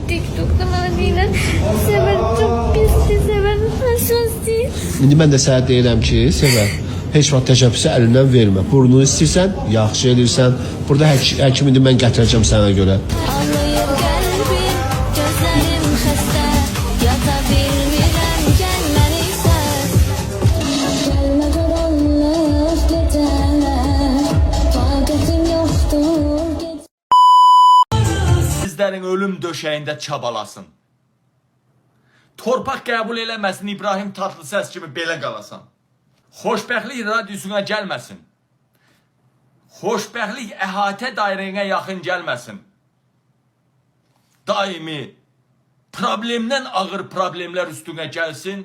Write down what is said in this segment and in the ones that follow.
TikTok'ta bana deyilən sevər, çox pis sevər, şans deyil. İndi mən də sənə deyirəm ki, sevər, heç vaxt təşəbbüsü əlindən vermə. Burnunu istəyirsən, yaxşı edirsən. Burada həkim indi mən gətirəcəm sənə görə. Ağlayır qəlbim, gözlərim xəstə, yata bilmirəm, gəlməni sən. Gəlmə qaranlıq gecələr, taqətim yoxdur gecə. Sizlərin ölüm döşəyində çabalasın. Torpaq qəbul eləməsin, İbrahim Tatlıses kimi belə qalasan. Xoşbəxtlik radyosuna gəlməsin. Xoşbəxtlik əhatə dairəyə yaxın gəlməsin. Daimi problemdən ağır problemlər üstünə gəlsin.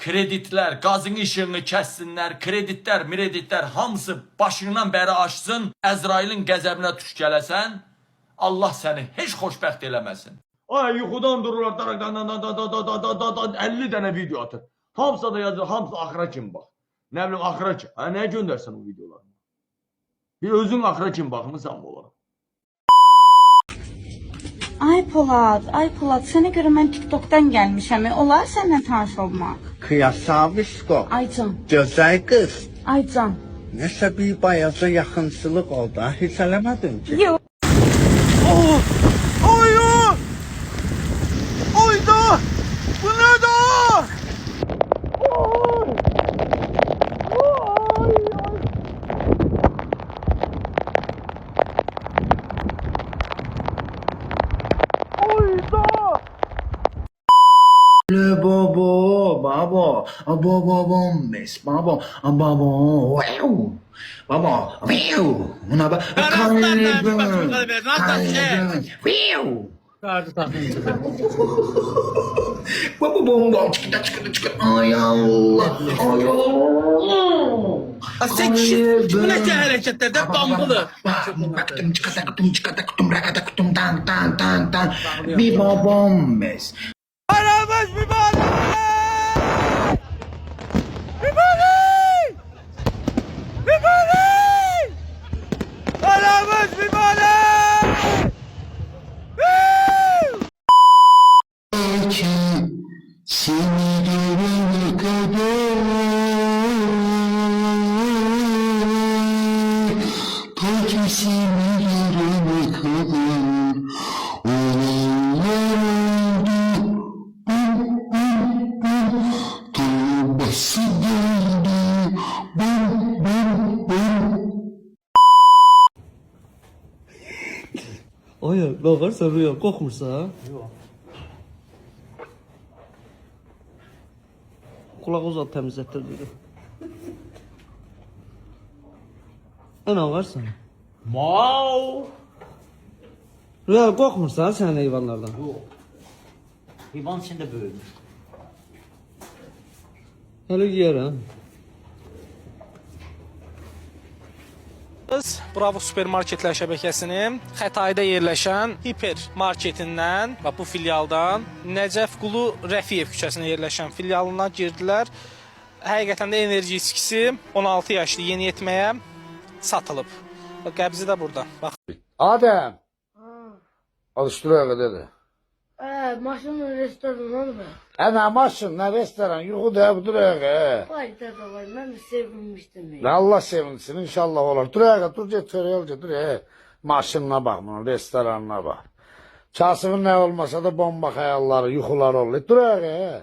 Kreditlər, qazın işığını kəssinlər, kreditlər hamısı başından bəri açsın. Əzrailin qəzəbinə tuş gələsən, Allah səni heç xoşbəxt eləməsin. Ay yuxudan dururlar, 50 dənə video atır. Hamısı da yazır, hamısı axıra kim bax. Nə bilim axıra kim? Nəyə göndərsən o videolarını? Bir özün axıra kim baxmısan bu olaraq? Ay Polad, sənə görə mən TikTok'dan gəlmişəm. Olar səndən tanış olmaq? Kıyasavisko. Aycan, Gözəl qız. Aycan. Nəsə bir bayaza yaxınçılıq oldu. Hiss eləmədin ki? Yox. Oyda! Bu nədir? Ay Allah. Sen kişi bu ne hareketlerden bambılı. Çıkadaktım tan. Bir babam mes. Aramız mübarek! Aramız mübarek! Seni görene kadar ta ki seni görene kadar olanlar oldu. Torbası geldi. Ay, bağırsan Rüya, qorxmursan? Yox. Kulaq uzat təmizlətdir dedi. Ən ağarsan. Mau. Rüya, qorxmursan sən heyvanlardan? Yox. Heyvan içində böyümüş. Hələ yeyərəm. Bravo Supermarketlər şəbəkəsinin Xətayda yerləşən hipermarketindən və bu filialdan Nəcəf Qulu Rəfiyev küçəsində yerləşən filialından girdilər. Həqiqətən də enerji içkisi 16 yaşlı yeniyetməyə satılıb. Qəbzi də burada. Bax. Adem. Alıştırıyor dedi. Maşınla restoran olur mu? Ana maşın, ne restoran, yuxu da duruyor. Vay da var, mən də sevinmişdim. Allah sevinsin, inşallah olur. Duruyor, dur get çörək dur. Maşınına bak, bunun restoranına bak. Kasımın ne olmasa da bomba xəyalları, yuxular olur. Duruyor.